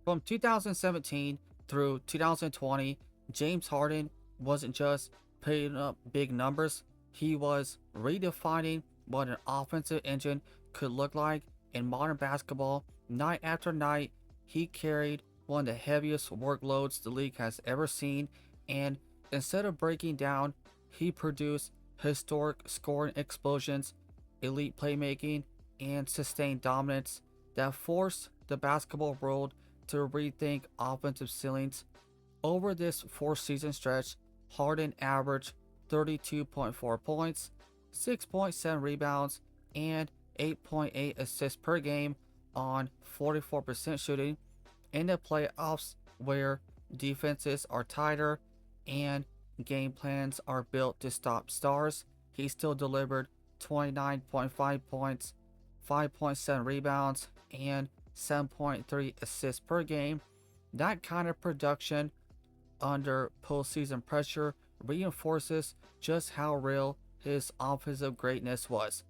From 2017 through 2020, James Harden wasn't just putting up big numbers, he was redefining what an offensive engine could look like in modern basketball. Night after night, he carried one of the heaviest workloads the league has ever seen, and instead of breaking down, he produced historic scoring explosions, elite playmaking, and sustained dominance that forced the basketball world to rethink offensive ceilings. Over this four-season stretch, Harden averaged 32.4 points, 6.7 rebounds, and 8.8 assists per game on 44% shooting. In the playoffs, where defenses are tighter and game plans are built to stop stars, he still delivered 29.5 points, 5.7 rebounds, and 7.3 assists per game. That kind of production under postseason pressure reinforces just how real his offensive greatness was.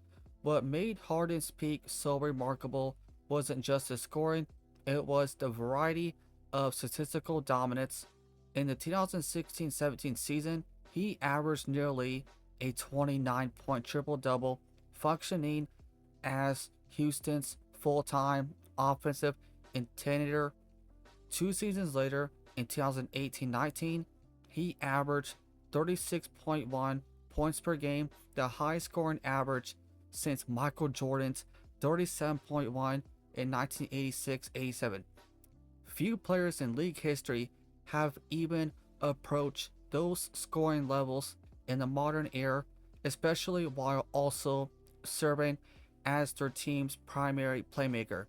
What made Harden's peak so remarkable wasn't just his scoring, it was the variety of statistical dominance. In the 2016-17 season, he averaged nearly a 29-point triple-double, functioning as Houston's full-time offensive intended. 2 seasons later, in 2018-19, he averaged 36.1 points per game, the highest scoring average since Michael Jordan's 37.1 in 1986-87. Few players in league history have even approached those scoring levels in the modern era, especially while also serving as their team's primary playmaker.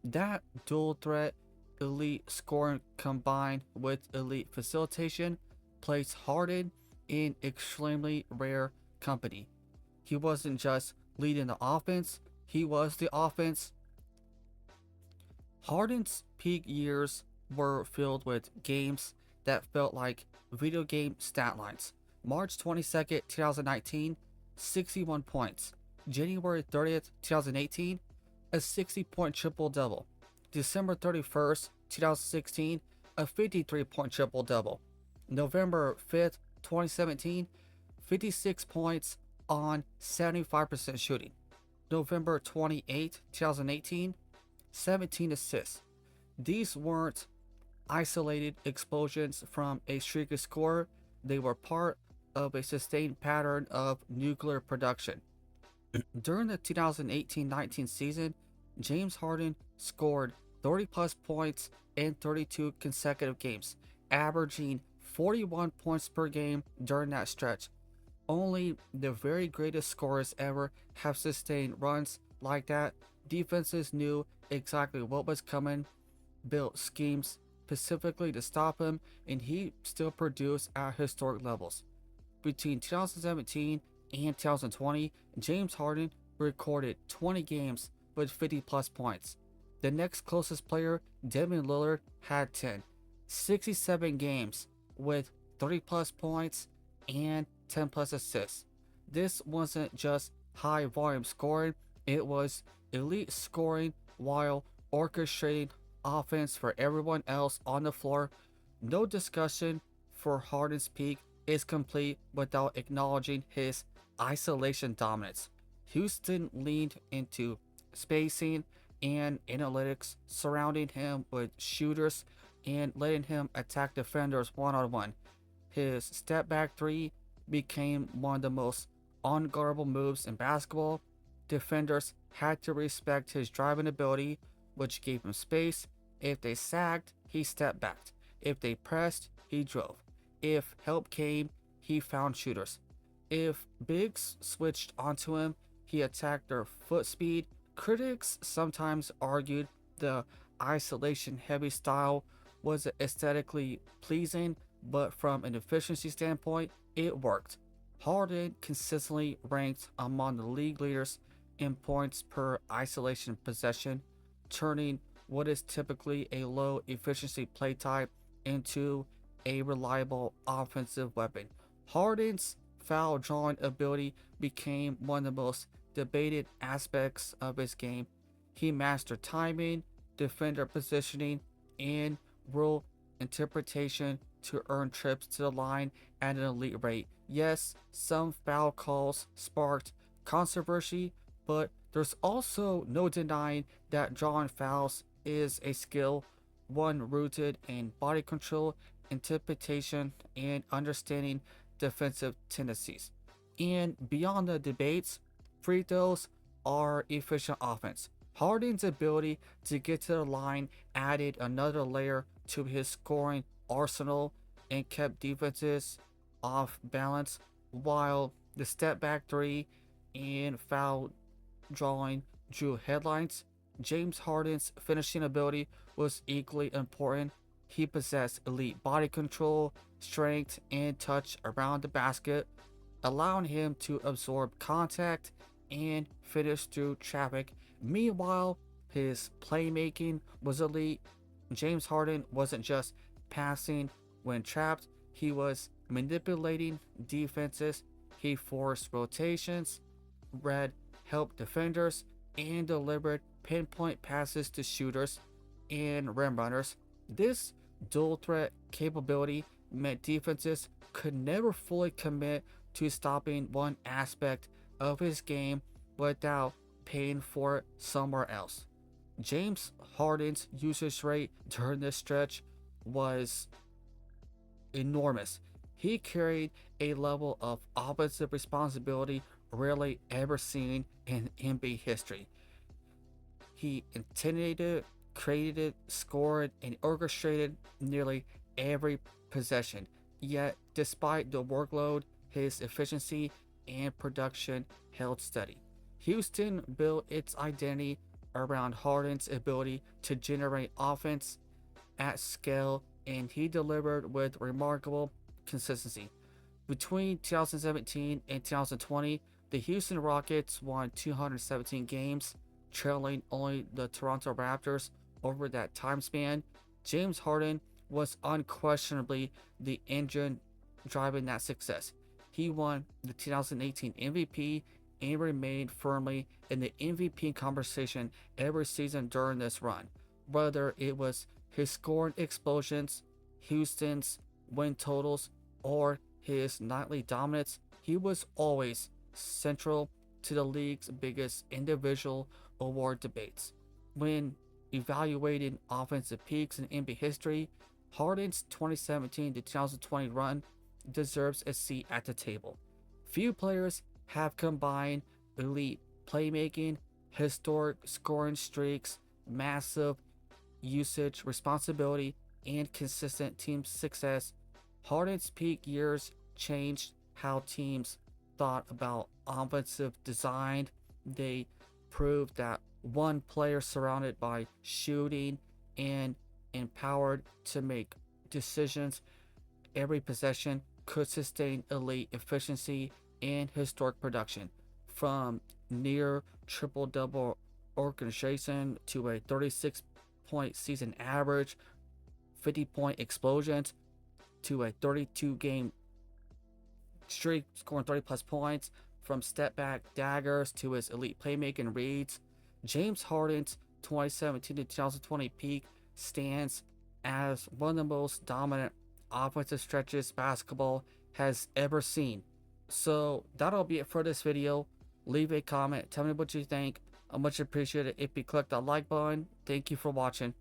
That dual threat, elite scoring combined with elite facilitation, placed Harden in extremely rare company. He wasn't just leading the offense, he was the offense. Harden's peak years were filled with games that felt like video game stat lines. March 22nd, 2019, 61 points. January 30th, 2018, a 60-point triple-double. December 31st, 2016, a 53-point triple-double. November 5th, 2017, 56 points on 75% shooting. November 28th, 2018, 17 assists. These weren't isolated explosions from a streaky scorer, they were part of a sustained pattern of nuclear production. During the 2018-19 season, James Harden scored 30 plus points in 32 consecutive games, averaging 41 points per game during that stretch. Only the very greatest scorers ever have sustained runs like that. Defenses knew exactly what was coming, built schemes specifically to stop him, and he still produced at historic levels. Between 2017 and 2020, James Harden recorded 20 games with 50 plus points. The next closest player, Damian Lillard, had 10. 67 games with 30 plus points and 10 plus assists. This wasn't just high volume scoring, it was elite scoring while orchestrating offense for everyone else on the floor. No discussion for Harden's peak is complete without acknowledging his isolation dominance. Houston leaned into spacing and analytics, surrounding him with shooters and letting him attack defenders one-on-one. His step back three became one of the most unguardable moves in basketball. Defenders had to respect his driving ability, which gave him space. If they sagged, he stepped back. If they pressed, he drove. If help came, he found shooters. If bigs switched onto him, he attacked their foot speed. Critics sometimes argued the isolation heavy style was aesthetically pleasing, but from an efficiency standpoint, it worked. Harden consistently ranked among the league leaders in points per isolation possession, turning what is typically a low efficiency play type into a reliable offensive weapon. Harden's foul drawing ability became one of the most debated aspects of his game. He mastered timing, defender positioning, and rule interpretation to earn trips to the line at an elite rate. Yes, some foul calls sparked controversy, but there's also no denying that drawing fouls is a skill, one rooted in body control, interpretation, and understanding defensive tendencies. And beyond the debates, free throws are efficient offense. Harden's ability to get to the line added another layer to his scoring arsenal and kept defenses off balance, while the step back three and foul drawing drew headlines. James Harden's finishing ability was equally important. He possessed elite body control, strength, and touch around the basket, allowing him to absorb contact and finish through traffic. Meanwhile, his playmaking was elite. James Harden wasn't just passing when trapped, he was manipulating defenses. He forced rotations, read help defenders, and delivered pinpoint passes to shooters and rim runners. This dual threat capability meant defenses could never fully commit to stopping one aspect of his game without paying for it somewhere else. James Harden's usage rate during this stretch was enormous. He carried a level of offensive responsibility rarely ever seen in NBA history. He intimidated, created, scored, and orchestrated nearly every possession. Yet, despite the workload, his efficiency and production held steady. Houston built its identity around Harden's ability to generate offense at scale, and he delivered with remarkable consistency. Between 2017 and 2020, the Houston Rockets won 217 games, trailing only the Toronto Raptors over that time span. James Harden was unquestionably the engine driving that success. He won the 2018 MVP and remained firmly in the MVP conversation every season during this run. Whether it was his scoring explosions, Houston's win totals, or his nightly dominance, he was always central to the league's biggest individual award debates. When evaluating offensive peaks in NBA history, Harden's 2017 to 2020 run deserves a seat at the table. Few players have combined elite playmaking, historic scoring streaks, massive usage responsibility, and consistent team success. Harden's peak years changed how teams thought about offensive design. They proved that one player surrounded by shooting and empowered to make decisions every possession could sustain elite efficiency and historic production. From near triple double orchestration to a 36-point season average, 50-point explosions to a 32 game streak scoring 30 plus points, from step back daggers to his elite playmaking reads. James Harden's 2017 to 2020 peak stands as one of the most dominant offensive stretches basketball has ever seen. So that'll be it for this video. Leave a comment, tell me what you think. I much appreciate it if you click the like button. Thank you for watching.